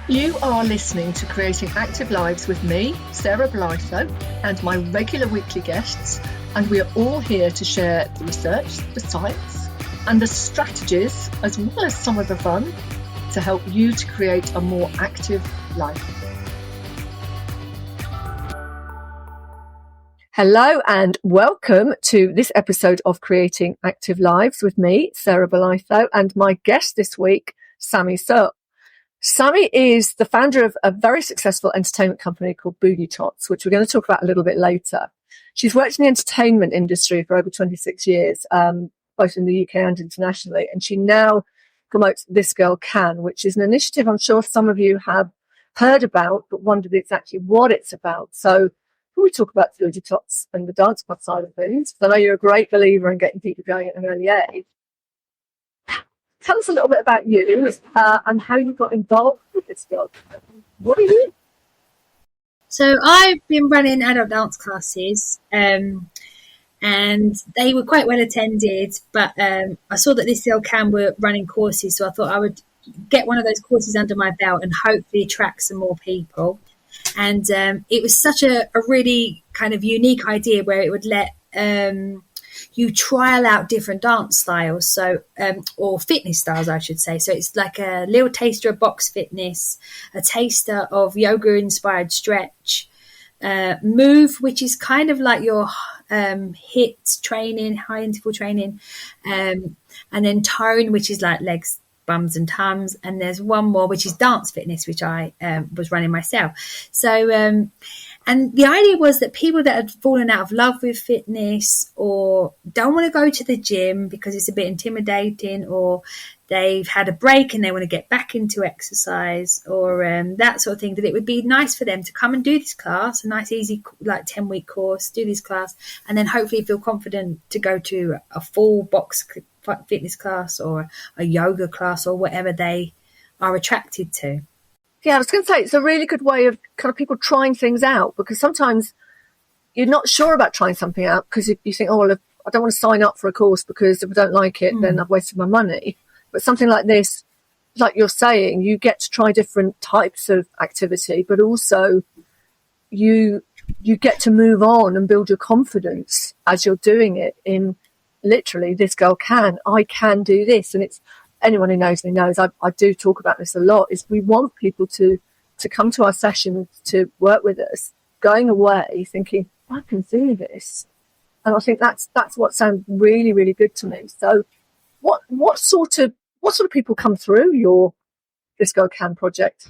You are listening to Creating Active Lives with me, Sarah Blytho, and my regular weekly guests, and we are all here to share the research, the science, and the strategies, as well as some of the fun, to help you to create a more active life. Hello and welcome to this episode of Creating Active Lives with me, Sarah Blytho, and my guest this week, Sammie Searle. Sammie is the founder of a very successful entertainment company called Boogie Tots, which we're going to talk about a little bit later. She's worked in the entertainment industry for over 26 years, both in the UK and internationally, and she now promotes This Girl Can, which is an initiative I'm sure some of you have heard about, but wondered exactly what it's about. So when we talk about Boogie Tots and the dance club side of things, I know you're a great believer in getting people going at an early age. Tell us a little bit about you and how you got involved with This Girl. What are you? So I've been running adult dance classes and they were quite well attended, but I saw that This Girl Can were running courses, so I thought I would get one of those courses under my belt and hopefully attract some more people. And it was such a really kind of unique idea where it would let you trial out different dance styles, so or fitness styles, I should say. So it's like a little taster of box fitness, a taster of yoga-inspired stretch, move, which is kind of like your HIIT training, high interval training, and then tone, which is like legs, bums and tums, and there's one more which is dance fitness, which I was running myself. So and the idea was that people that had fallen out of love with fitness or don't want to go to the gym because it's a bit intimidating, or they've had a break and they want to get back into exercise, or that sort of thing, that it would be nice for them to come and do this class, a nice, easy, like 10-week course, do this class, and then hopefully feel confident to go to a full box fitness class or a yoga class or whatever they are attracted to. Yeah, I was going to say, it's a really good way of kind of people trying things out, because sometimes you're not sure about trying something out because you think, oh, well, if I don't want to sign up for a course because if I don't like it, then I've wasted my money. But something like this, like you're saying, you get to try different types of activity, but also you get to move on and build your confidence as you're doing it in literally, this girl can, I can do this. And it's, anyone who knows me knows I do talk about this a lot, is we want people to come to our sessions to work with us, going away thinking, I can do this. And I think that's what sounds really, really good to me. So what sort of people come through your This Girl Can project?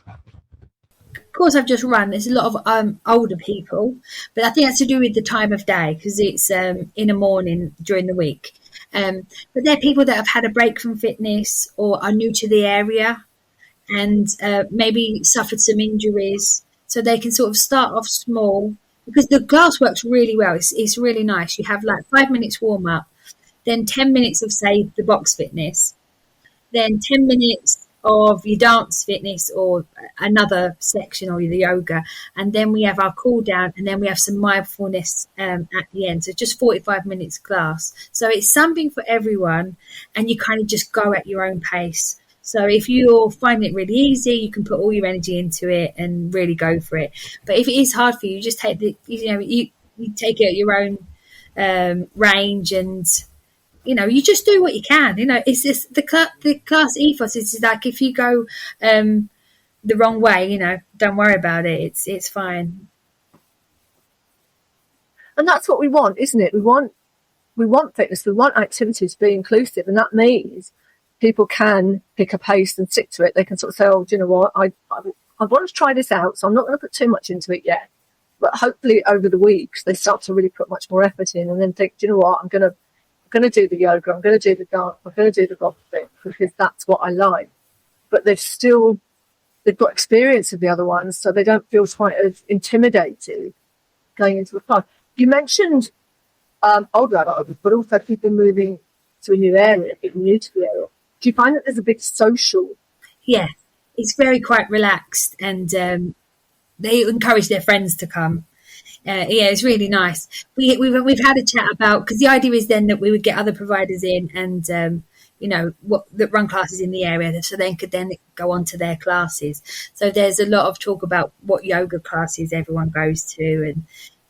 Of course, I've just run. There's a lot of older people, but I think that's to do with the time of day, because it's in the morning during the week. But they're people that have had a break from fitness or are new to the area and maybe suffered some injuries, so they can sort of start off small, because the class works really well. It's really nice. You have like 5 minutes warm up, then 10 minutes of, say, the box fitness, then 10 minutes of your dance fitness or another section, or the yoga, and then we have our cool down, and then we have some mindfulness at the end. So just 45 minutes class. So it's something for everyone, and you kind of just go at your own pace. So if you're finding it really easy, you can put all your energy into it and really go for it. But if it is hard for you, just take you take it at your own range, and you just do what you can. It's just the class ethos is like, if you go the wrong way, don't worry about it. It's fine. And that's what we want, isn't it? We want fitness. We want activities to be inclusive, and that means people can pick a pace and stick to it. They can sort of say, oh, do you know what? I want to try this out, so I'm not going to put too much into it yet. But hopefully over the weeks, they start to really put much more effort in, and then think, do you know what? I'm going to do the yoga, I'm going to do the dance, I'm going to do the golf bit, because that's what I like. But they've got experience of the other ones, so they don't feel quite as intimidated going into the class. You mentioned older adults, but also people moving to a new area, people new to the area. Do you find that there's a big social? Yeah, it's very quite relaxed, and they encourage their friends to come. It's really nice. We've had a chat about, because the idea is then that we would get other providers in and that run classes in the area, so they could then go on to their classes. So there's a lot of talk about what yoga classes everyone goes to,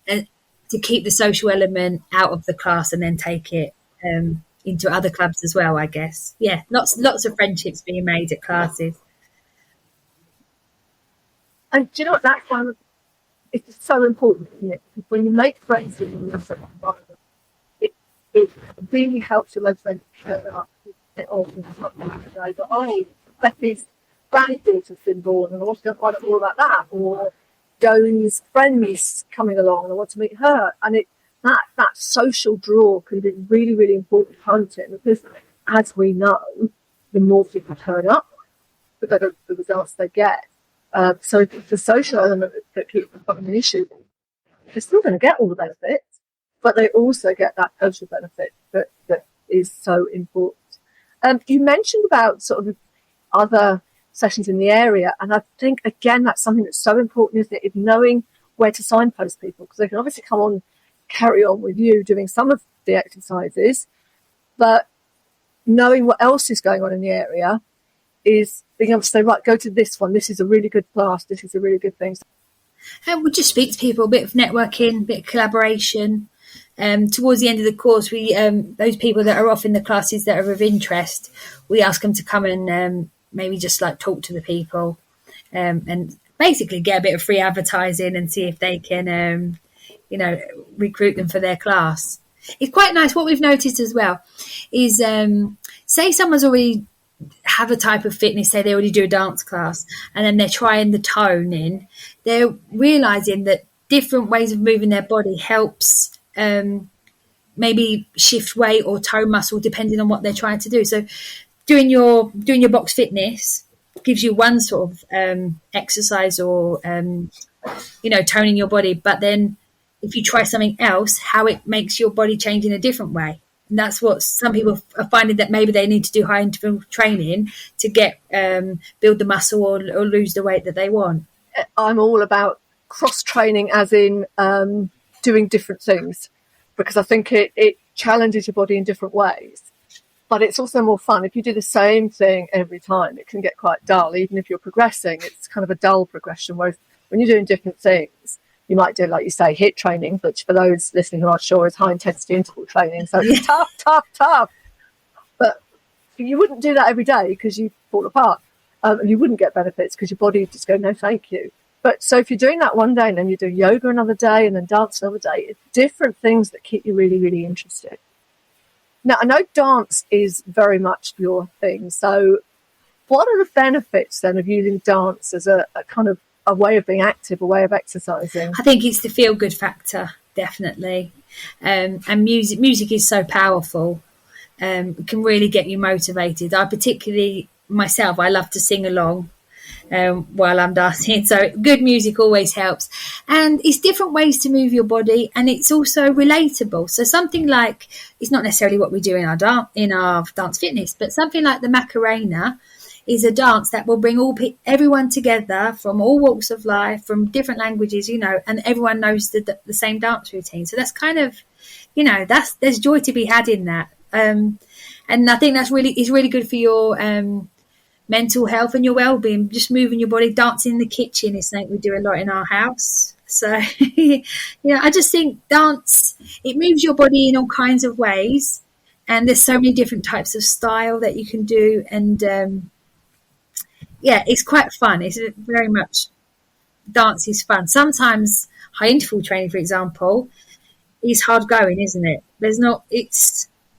and to keep the social element out of the class and then take it into other clubs as well, I guess. Yeah, lots of friendships being made at classes. And do you know what? That's one. It's so important, isn't it? Because when you make friends with them, it really helps your local friends turn up. It often is not like, oh, Becky's granddaughter's been born, and I want to find out all about that. Or Joe's friend's coming along, and I want to meet her. And that social draw can be really, really important for hunting, because, as we know, the more people turn up, the better the results they get. So if it's the social element that keeps becoming an issue, they're still going to get all the benefits, but they also get that social benefit that is so important. You mentioned about sort of other sessions in the area, and I think, again, that's something that's so important, isn't it? Is knowing where to signpost people, because they can obviously carry on with you doing some of the exercises, but knowing what else is going on in the area is being able to say, right, go to this one. This is a really good class. This is a really good thing. And we'll just speak to people, a bit of networking, a bit of collaboration. Towards the end of the course, we those people that are off in the classes that are of interest, we ask them to come and maybe just like talk to the people and basically get a bit of free advertising and see if they can, recruit them for their class. It's quite nice. What we've noticed as well is, say someone's already have a type of fitness, say they already do a dance class, and then they're trying the tone in, they're realizing that different ways of moving their body helps maybe shift weight or tone muscle depending on what they're trying to do. So doing your box fitness gives you one sort of exercise or toning your body, but then if you try something else, how it makes your body change in a different way. And that's what some people are finding, that maybe they need to do high interval training to get build the muscle or lose the weight that they want. I'm all about cross training, as in doing different things, because I think it challenges your body in different ways. But it's also more fun. If you do the same thing every time, it can get quite dull. Even if you're progressing, it's kind of a dull progression. Whereas when you're doing different things, you might do, like you say, HIIT training, which for those listening who aren't sure is high intensity interval training. So it's tough. But you wouldn't do that every day because you'd fall apart. And you wouldn't get benefits because your body would just go, no, thank you. But so if you're doing that one day and then you do yoga another day and then dance another day, it's different things that keep you really, really interested. Now, I know dance is very much your thing. So what are the benefits then of using dance as a kind of a way of being active, a way of exercising? I think it's the feel-good factor, definitely. And music is so powerful. It can really get you motivated. I particularly, myself, I love to sing along while I'm dancing. So good music always helps. And it's different ways to move your body, and it's also relatable. So something like, it's not necessarily what we do in our dance fitness, but something like the Macarena is a dance that will bring everyone together from all walks of life, from different languages, and everyone knows the same dance routine. So that's kind of, there's joy to be had in that. And I think it's really good for your mental health and your well-being. Just moving your body, dancing in the kitchen is something we do a lot in our house. So, I just think dance, it moves your body in all kinds of ways. And there's so many different types of style that you can do. And, it's quite fun. It's very much, dance is fun. Sometimes high interval training, for example, is hard going, isn't it?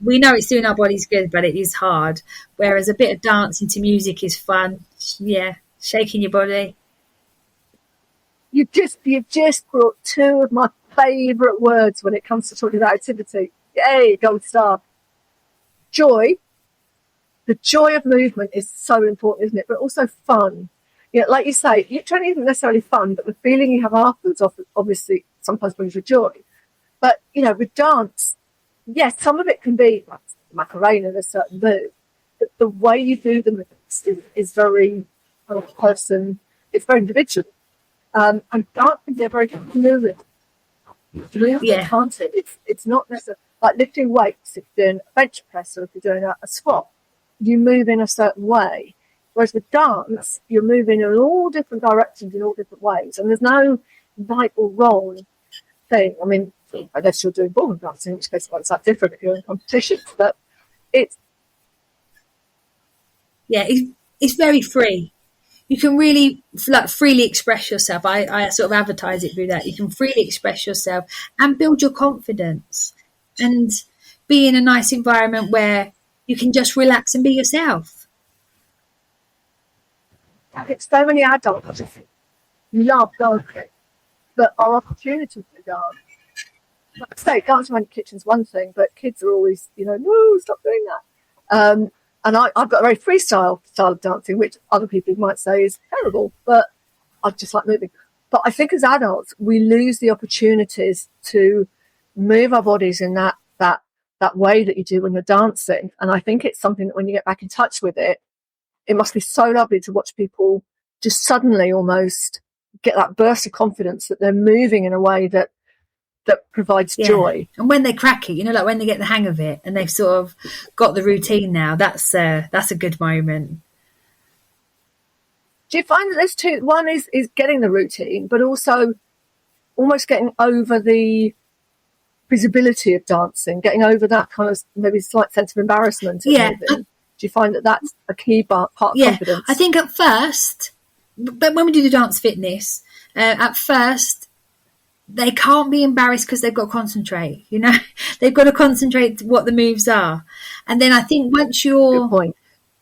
We know it's doing our bodies good, but it is hard. Whereas a bit of dancing to music is fun. Yeah, shaking your body. You've just brought two of my favourite words when it comes to talking about activity. Yay, gold star. Joy. The joy of movement is so important, isn't it? But also fun. Like you say, training isn't necessarily fun, but the feeling you have afterwards obviously sometimes brings you joy. But, with dance, yes, some of it can be like Macarena, there's certain move, but the way you do the moves is very person. It's very individual. And dancing, they're very fluid. Yeah. Can't it? It's not necessarily like lifting weights if you're doing a bench press or if you're doing a squat. you move in a certain way. Whereas with dance, you're moving in all different directions in all different ways. And there's no right or wrong thing. I mean, unless you're doing ballroom dancing, in which case it's like different if you're in competitions. But it's very free. You can really freely express yourself. I sort of advertise it through that. You can freely express yourself and build your confidence and be in a nice environment where you can just relax and be yourself. It's so many adults love dancing, but our opportunity to dance. Like I say, dancing around the kitchen's one thing, but kids are always, no, stop doing that. And I've got a very freestyle style of dancing, which other people might say is terrible, but I just like moving. But I think as adults, we lose the opportunities to move our bodies in that way that you do when you're dancing. And I think it's something that when you get back in touch with it, it must be so lovely to watch people just suddenly almost get that burst of confidence that they're moving in a way that provides joy. And when they crack it, like when they get the hang of it and they've sort of got the routine now, that's a good moment. Do you find that there's two? One is getting the routine, but also almost getting over the visibility of dancing, getting over that kind of maybe slight sense of embarrassment. Do you find that that's a key part of confidence? I think at first, but when we do the dance fitness, at first, they can't be embarrassed because they've got to concentrate, They've got to concentrate what the moves are. And then I think once you're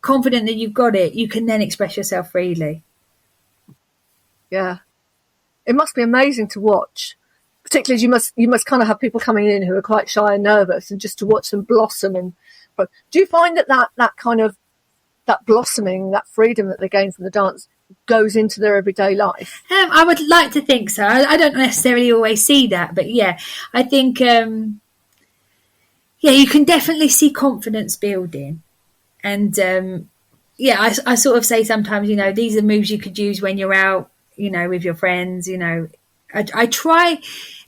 confident that you've got it, you can then express yourself freely. Yeah. It must be amazing to watch. Particularly as you must kind of have people coming in who are quite shy and nervous, and just to watch them blossom. Do you find that kind of that blossoming, that freedom that they gain from the dance goes into their everyday life? I would like to think so. I don't necessarily always see that, but I think you can definitely see confidence building. And I sort of say sometimes, these are moves you could use when you're out, with your friends. I try.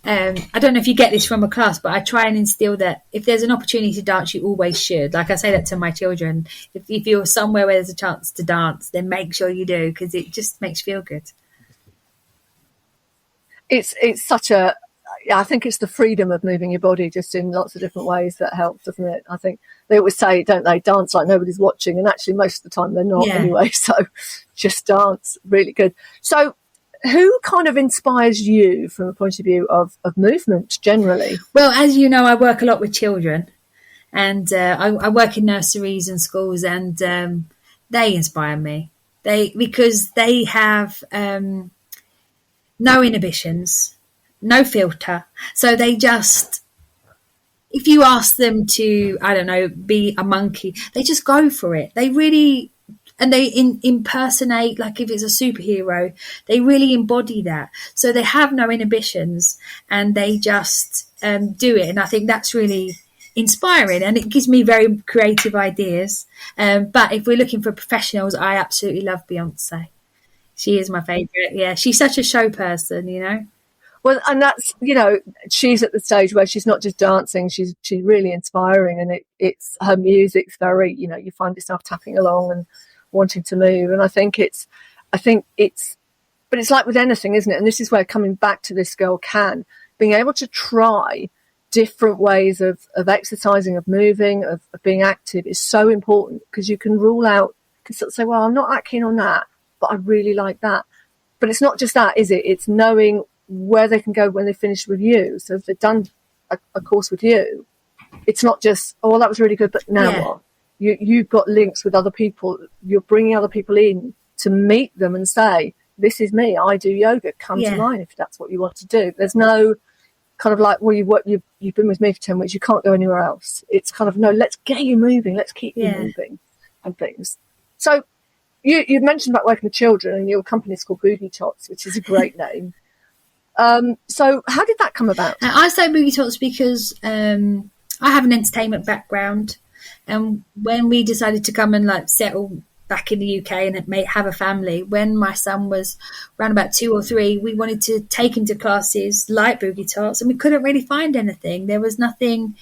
I don't know if you get this from a class, but I try and instill that if there's an opportunity to dance, you always should. Like I say that to my children. If you're somewhere where there's a chance to dance, then make sure you do, because it just makes you feel good. It's such I think it's the freedom of moving your body just in lots of different ways that helps, doesn't it? I think they always say, don't they, dance like nobody's watching, and actually most of the time they're not anyway. So just dance, really good. So who kind of inspires you from a point of view of movement generally? Well, as you know, I work a lot with children, and I work in nurseries and schools, and they inspire me. Because they have no inhibitions, no filter. So they just, if you ask them to, I don't know, be a monkey, they just go for it. They really... And they impersonate, like if it's a superhero, they really embody that. So they have no inhibitions, and they just do it. And I think that's really inspiring, and it gives me very creative ideas. But if we're looking for professionals, I absolutely love Beyonce. She is my favourite. Yeah, she's such a show person, Well, and that's, she's at the stage where she's not just dancing, she's really inspiring, and it's her music's very, you find yourself tapping along and wanting to move. And I think it's but it's like with anything, isn't it? And this is where, coming back to this girl Can, being able to try different ways of exercising, of moving, of being active is so important, because you can rule out, can sort of say, well, I'm not that keen on that, but I really like that. But it's not just that, is it? It's knowing where they can go when they finish with you. So if they've done a course with you, it's not just, oh, well, that was really good, but now what? You've got links with other people. You're bringing other people in to meet them and say, this is me, I do yoga, come to mine if that's what you want to do. There's no kind of like, well, you've been with me for 10 weeks, you can't go anywhere else. It's kind of, no, let's get you moving, let's keep you moving and things. So you mentioned about working with children, and your company's called Boogie Tots, which is a great name. So how did that come about? I say Boogie Tots because I have an entertainment background. And when we decided to come and settle back in the UK and have a family, when my son was around about 2 or 3, we wanted to take him to classes like Boogie Tots, and we couldn't really find anything. There was nothing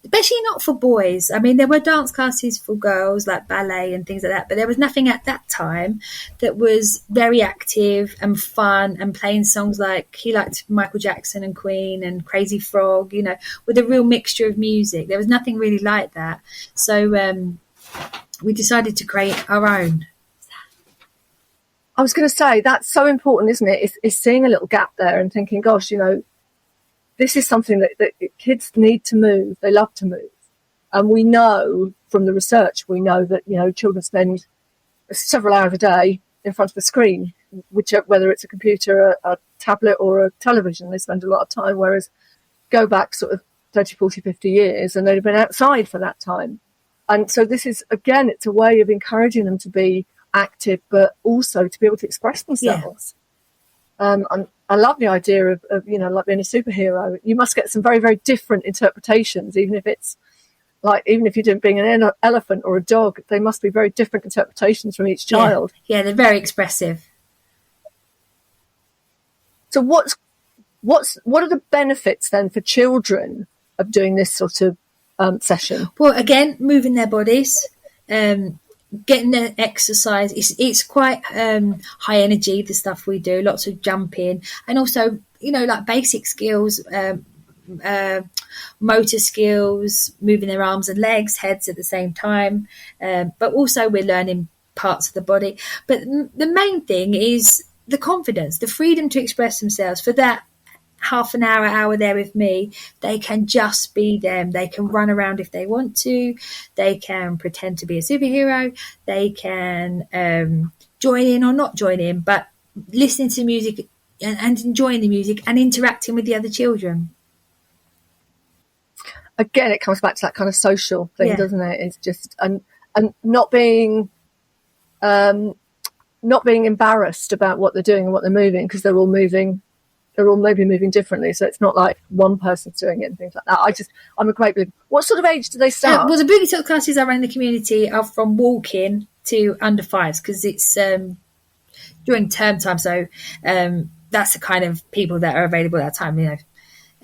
especially not for boys. I mean, there were dance classes for girls, like ballet and things like that, but there was nothing at that time that was very active and fun and playing songs like he liked Michael Jackson and Queen and Crazy Frog, you know, with a real mixture of music. There was nothing really like that. So we decided to create our own. I was going to say, that's so important, isn't it? Is seeing a little gap there and thinking, gosh, you know, this is something that kids need to move. They love to move. And we know from the research, we know that, you know, children spend several hours a day in front of a screen, whether it's a computer, a tablet or a television, they spend a lot of time. Whereas go back sort of 30, 40, 50 years and they'd have been outside for that time. And so this is, again, it's a way of encouraging them to be active, but also to be able to express themselves. Yeah. I love the idea of, you know, like being a superhero. You must get some very, very different interpretations, even if you didn't being an elephant or a dog, they must be very different interpretations from each child. Yeah, they're very expressive. So what are the benefits then for children of doing this sort of session? Well, again, moving their bodies, getting their exercise. It's quite high energy, the stuff we do, lots of jumping, and also, you know, like basic skills, motor skills, moving their arms and legs, heads at the same time, but also we're learning parts of the body. But the main thing is the confidence, the freedom to express themselves. For that half an hour there with me, they can just be them. They can run around if they want to. They can pretend to be a superhero. They can join in or not join in, but listening to music and enjoying the music and interacting with the other children. Again, it comes back to that kind of social thing, doesn't it? It's just and not being embarrassed about what they're doing and what they're moving, because they're all maybe moving differently, so it's not like one person's doing it and things like that. I'm a great believer. What sort of age do they start? Well, the Boogie Tots classes I run in the community are from walking to under fives, because it's during term time, so that's the kind of people that are available at that time, you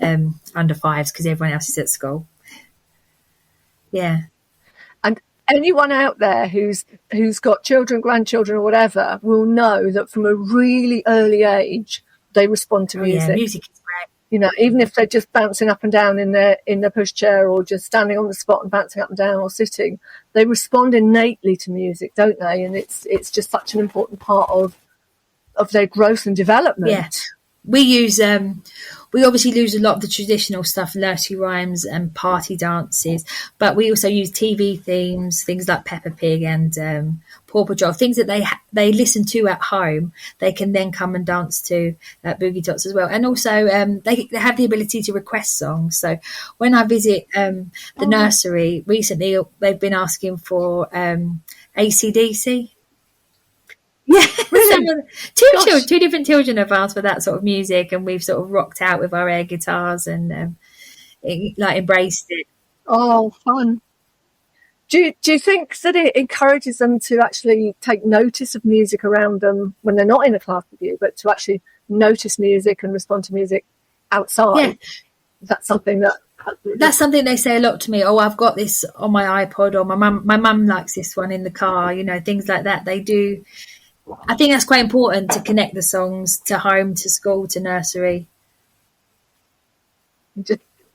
know, under fives, because everyone else is at school. Yeah. And anyone out there who's got children, grandchildren or whatever will know that from a really early age they respond to music. Yeah, music is great. You know, even if they're just bouncing up and down in their pushchair or just standing on the spot and bouncing up and down or sitting, they respond innately to music, don't they? And it's just such an important part of their growth and development. Yeah. We use we obviously use a lot of the traditional stuff, nursery rhymes and party dances, but we also use TV themes, things like Peppa Pig and Paw Patrol, things that they listen to at home. They can then come and dance to at Boogie Tots as well, and also they have the ability to request songs. So when I visit the nursery recently, they've been asking for AC/DC. Yeah, really? Two different children have asked for that sort of music, and we've sort of rocked out with our air guitars and embraced it. Oh, fun! Do you think that it encourages them to actually take notice of music around them when they're not in a class with you, but to actually notice music and respond to music outside? Yeah, that's something they say a lot to me. Oh, I've got this on my iPod, or my mum likes this one in the car. You know, things like that. They do. I think that's quite important, to connect the songs to home, to school, to nursery.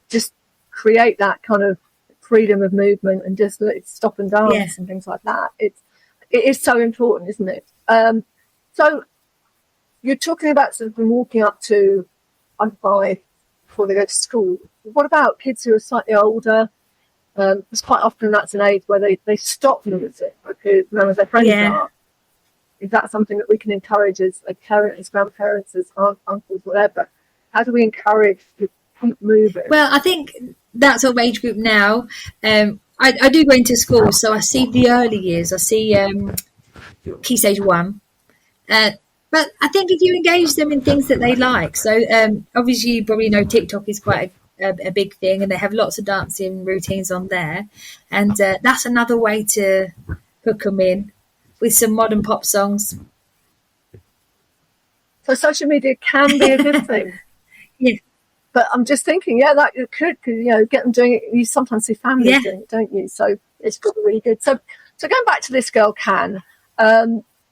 Just create that kind of freedom of movement and just let it stop and dance and things like that. It is so important, isn't it? So you're talking about sort of them walking up to under 5 before they go to school. What about kids who are slightly older? Because quite often that's an age where they stop music because none of their friends are. Is that something that we can encourage as parents, as grandparents, as aunts, uncles, whatever? How do we encourage to keep moving? Well, I think that sort of age group now, I do go into school, so I see the early years. I see Key Stage 1. But I think if you engage them in things that they like, so obviously you probably know TikTok is quite a big thing, and they have lots of dancing routines on there. And that's another way to hook them in, with some modern pop songs. So social media can be a good thing. Yeah. But I'm just thinking, yeah, that you could, get them doing it. You sometimes see families doing it, don't you? So it's probably really good. So going back to This Girl Can,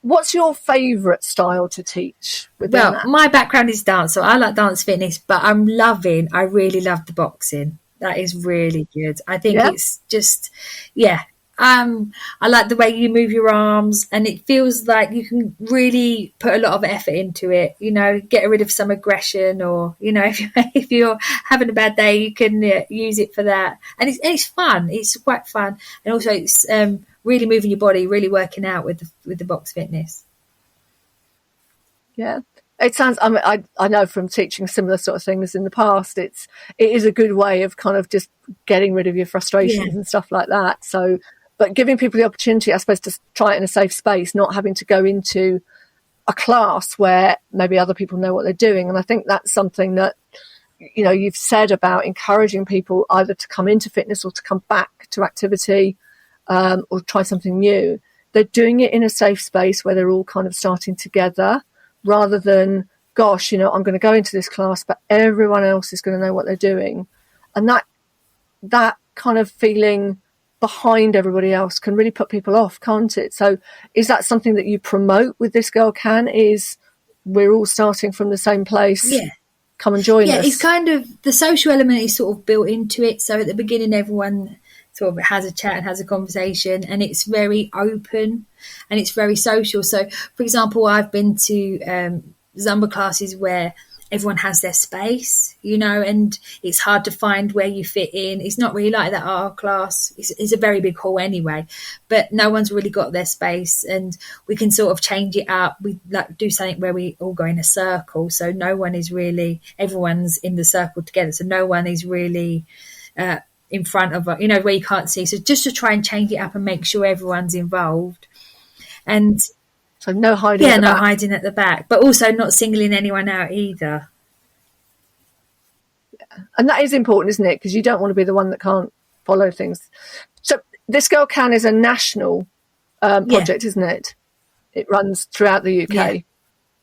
what's your favourite style to teach within that? My background is dance, so I like dance fitness, but I really love the boxing. That is really good. I think it's just, I like the way you move your arms, and it feels like you can really put a lot of effort into it, get rid of some aggression, or, if you're having a bad day, you can use it for that. And it's fun. It's quite fun. And also it's really moving your body, really working out with the box fitness. Yeah. It sounds, I know from teaching similar sort of things in the past, it is a good way of kind of just getting rid of your frustrations and stuff like that. So, but giving people the opportunity, I suppose, to try it in a safe space, not having to go into a class where maybe other people know what they're doing. And I think that's something that, you've said about encouraging people either to come into fitness or to come back to activity, or try something new. They're doing it in a safe space where they're all kind of starting together, rather than, gosh, I'm going to go into this class, but everyone else is going to know what they're doing. And that kind of feeling behind everybody else can really put people off, can't it? So is that something that you promote with This Girl Can, is we're all starting from the same place? Yeah. Come and join us. Yeah, it's kind of, the social element is sort of built into it. So at the beginning, everyone sort of has a chat and has a conversation, and it's very open and it's very social. So, for example, I've been to Zumba classes where everyone has their space, and it's hard to find where you fit in. It's not really like that at our class. It's a very big hall anyway, but no one's really got their space, and we can sort of change it up. We like do something where we all go in a circle, so everyone's in the circle together, so no one is really in front of, where you can't see. So just to try and change it up and make sure everyone's involved. And so no hiding at the back. Hiding at the back, but also not singling anyone out either. Yeah. And that is important, isn't it? Because you don't want to be the one that can't follow things. So This Girl Can is a national project, isn't it? It runs throughout the UK.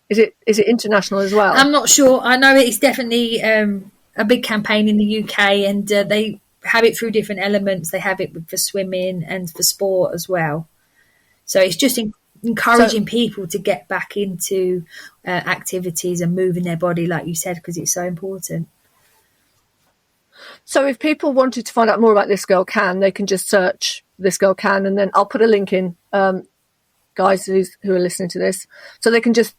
Yeah. Is it international as well? I'm not sure. I know it's definitely a big campaign in the UK, and they have it through different elements. They have it for swimming and for sport as well. So it's just encouraging people to get back into activities and moving their body, like you said, because it's so important. So if people wanted to find out more about This Girl Can, they can just search This Girl Can, and then I'll put a link in, guys who are listening to this, so they can just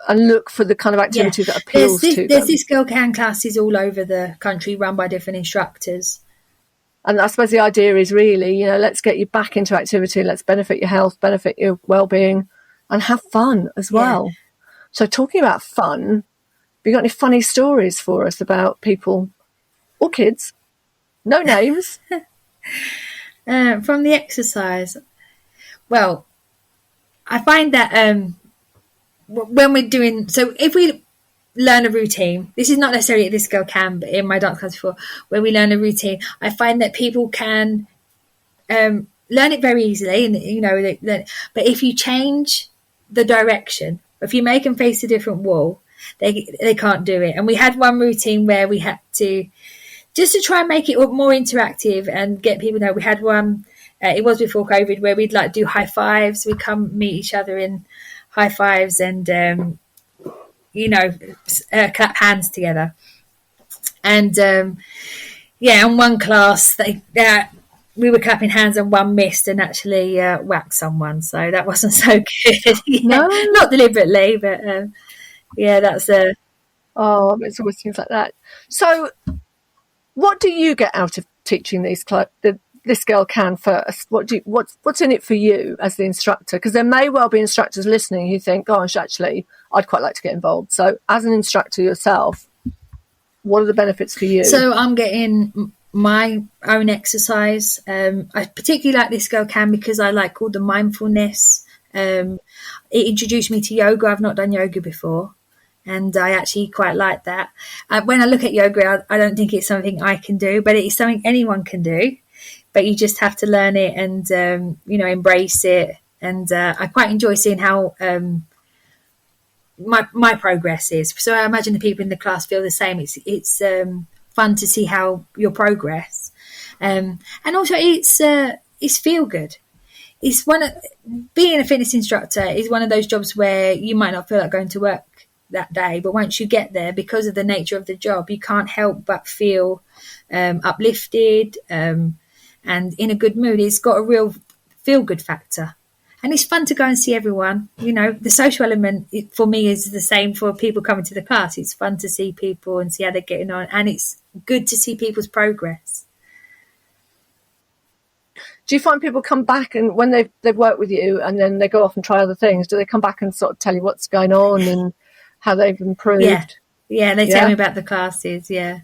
look for the kind of activity that appeals to them. There's This Girl Can classes all over the country run by different instructors. And I suppose the idea is really, let's get you back into activity. Let's benefit your health, benefit your well-being, and have fun as well. Yeah. So talking about fun, have you got any funny stories for us about people or kids? No names. From the exercise. Well, I find that when we're doing, so if we learn a routine, this is not necessarily at This Girl Can, but in my dance class before, where we learn a routine, I find that people can learn it very easily, and but if you change the direction, if you make them face a different wall, they can't do it. And we had one routine where we had to, just to try and make it more interactive and get people to know, we had one, it was before COVID, where we'd like do high fives. We'd come meet each other in high fives and clap hands together. And in one class we were clapping hands and one missed and actually whacked someone, so that wasn't so good. No, not deliberately, but that's it's always things like that. So what do you get out of teaching This Girl Can first? What's in it for you as the instructor? Because there may well be instructors listening who think, gosh, actually, I'd quite like to get involved. So as an instructor yourself, what are the benefits for you? So I'm getting my own exercise. I particularly like This Girl Can because I like all the mindfulness. It introduced me to yoga. I've not done yoga before, and I actually quite like that. When I look at yoga, I don't think it's something I can do, but it's something anyone can do. But you just have to learn it and, embrace it. And I quite enjoy seeing how my progress is. So I imagine the people in the class feel the same. It's fun to see how your progress, and also it's feel good. It's being a fitness instructor is one of those jobs where you might not feel like going to work that day, but once you get there, because of the nature of the job, you can't help but feel uplifted and in a good mood. It's got a real feel good factor. And it's fun to go and see everyone. You know, the social element for me is the same for people coming to the class. It's fun to see people and see how they're getting on. And it's good to see people's progress. Do you find people come back and when they've worked with you and then they go off and try other things, do they come back and sort of tell you what's going on and how they've improved? Yeah, they tell me about the classes, yeah.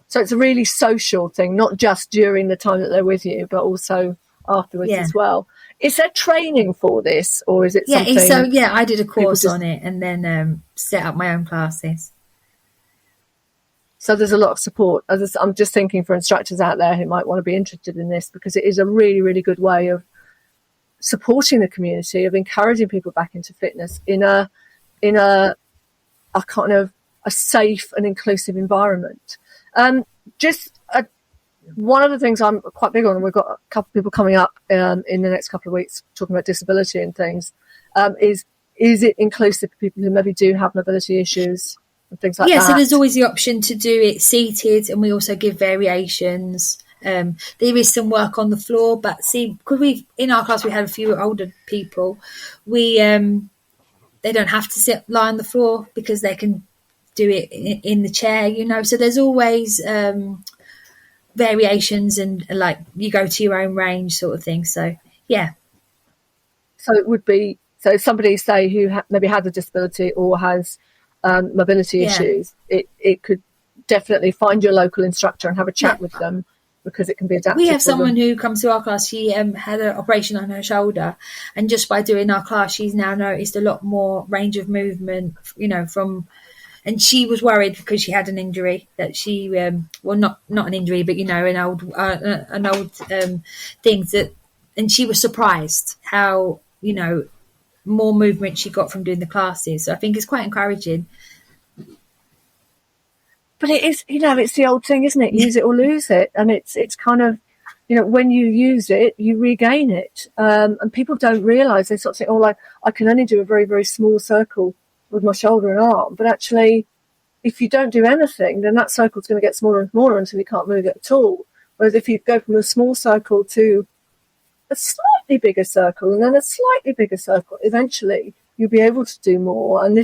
So it's a really social thing, not just during the time that they're with you, but also afterwards as well. Is there training for this, or is it something? So I did a course on it and then set up my own classes. So there's a lot of support. I'm just thinking for instructors out there who might want to be interested in this, because it is a really, really good way of supporting the community, of encouraging people back into fitness in a kind of a safe and inclusive environment. One of the things I'm quite big on, and we've got a couple of people coming up in the next couple of weeks talking about disability and things, is it inclusive for people who maybe do have mobility issues and things like that? So there's always the option to do it seated, and we also give variations. There is some work on the floor, but because in our class we had a few older people, they don't have to lie on the floor because they can do it in the chair, you know. So there's always variations, and like you go to your own range sort of thing. So it would be, so somebody say who maybe has a disability or has mobility issues, it could definitely find your local instructor and have a chat with them, because it can be adapted. We have someone who comes to our class. She had an operation on her shoulder, and just by doing our class she's now noticed a lot more range of movement, you know, and she was worried because she had an injury that she, not an injury, but, you know, an old things that, and she was surprised how, you know, more movement she got from doing the classes. So I think it's quite encouraging. But it is, you know, it's the old thing, isn't it? Use it or lose it. And it's kind of, you know, when you use it, you regain it. And people don't realise, they sort of think, I can only do a very, very small circle with my shoulder and arm, but actually if you don't do anything, then that circle's going to get smaller and smaller until you can't move it at all. Whereas if you go from a small circle to a slightly bigger circle and then a slightly bigger circle, eventually you'll be able to do more. And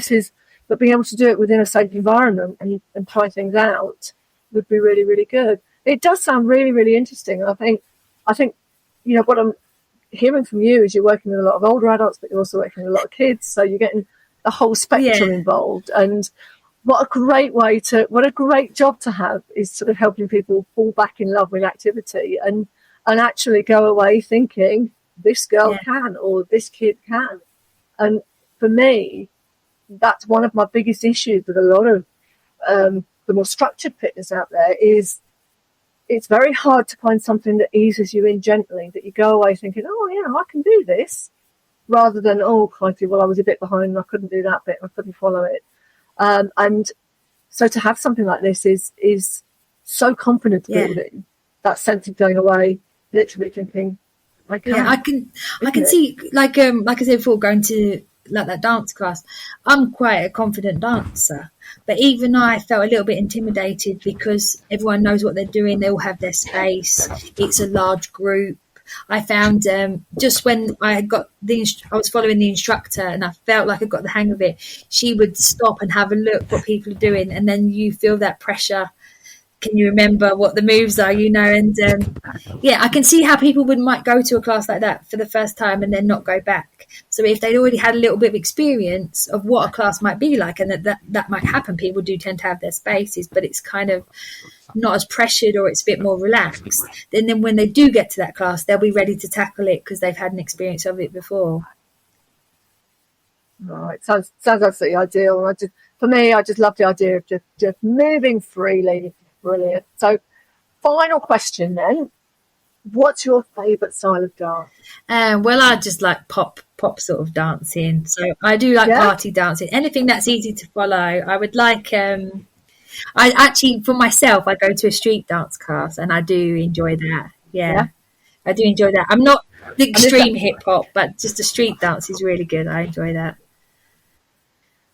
but being able to do it within a safe environment and try things out would be really, really good. It does sound really, really interesting. And I think, you know, what I'm hearing from you is you're working with a lot of older adults, but you're also working with a lot of kids. So you're getting a whole spectrum involved, and what a great job to have is sort of helping people fall back in love with activity and actually go away thinking this girl can, or this kid can. And for me, that's one of my biggest issues with a lot of the more structured fitness out there, is it's very hard to find something that eases you in gently, that you go away thinking, oh yeah, I can do this, rather than, oh, crikey, well, I was a bit behind and I couldn't do that bit, I couldn't follow it. And so to have something like this is so confidence building, that sense of going away, literally thinking, I can. Yeah, I can see, like I said before, going to like that dance class, I'm quite a confident dancer, but even I felt a little bit intimidated because everyone knows what they're doing, they all have their space, it's a large group. I found just when I was following the instructor and I felt like I got the hang of it, she would stop and have a look what people are doing, and then you feel that pressure. Can you remember what the moves are, you know? And I can see how people might go to a class like that for the first time and then not go back. So if they'd already had a little bit of experience of what a class might be like, and that might happen, people do tend to have their spaces, but it's kind of not as pressured, or it's a bit more relaxed. And then when they do get to that class, they'll be ready to tackle it because they've had an experience of it before. Right, sounds absolutely ideal. For me, I just love the idea of just moving freely. Brilliant. So, final question then: What's your favourite style of dance? Well, I just like pop sort of dancing. So I do like party dancing. Anything that's easy to follow. I would like. I actually, for myself, I go to a street dance class, and I do enjoy that. Yeah. I do enjoy that. I'm not the extreme hip hop, but just the street dance is really good. I enjoy that.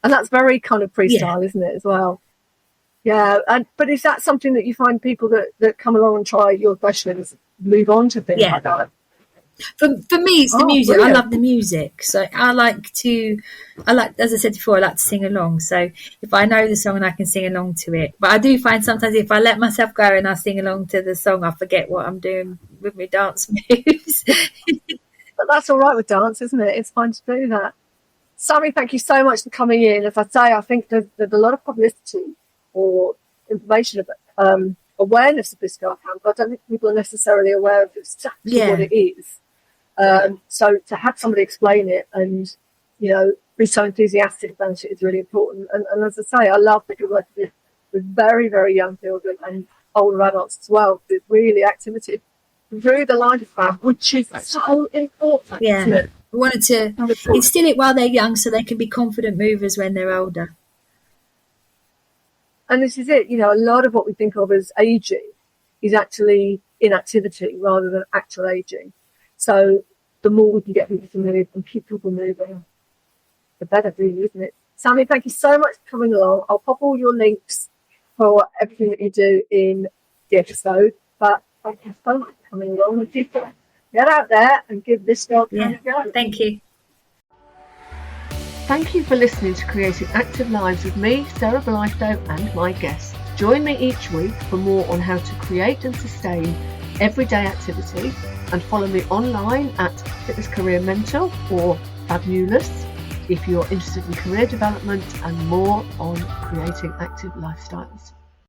And that's very kind of freestyle, isn't it, as well? Yeah. But is that something that you find people that come along and try your questions move on to things like that? For me, it's the music. Brilliant. I love the music. So I like, as I said before, I like to sing along. So if I know the song and I can sing along to it. But I do find sometimes if I let myself go and I sing along to the song, I forget what I'm doing with my dance moves. But that's all right with dance, isn't it? It's fine to do that. Sammie, thank you so much for coming in. As I say, I think there's a lot of publicity or information about awareness of this girl camp, but I don't think people are necessarily aware of exactly what it is. So to have somebody explain it and, be so enthusiastic about it is really important. And as I say, I love that you're working with very, very young children and older adults as well. It's really activity through the lifespan, which is so important. Yeah. Isn't it? We wanted to instill it while they're young so they can be confident movers when they're older. And this is it, a lot of what we think of as aging is actually inactivity rather than actual aging. So the more we can get people to move and keep people moving, the better, really, isn't it? Sammie, thank you so much for coming along. I'll pop all your links for everything that you do in the episode. But thank you so much for coming along. And people, get out there and give this girl a go. Thank you. Thank you for listening to Creating Active Lives with me, Sarah Blytho, and my guests. Join me each week for more on how to create and sustain everyday activity, and follow me online at Fitness Career Mentor or Fabulous if you're interested in career development and more on creating active lifestyles.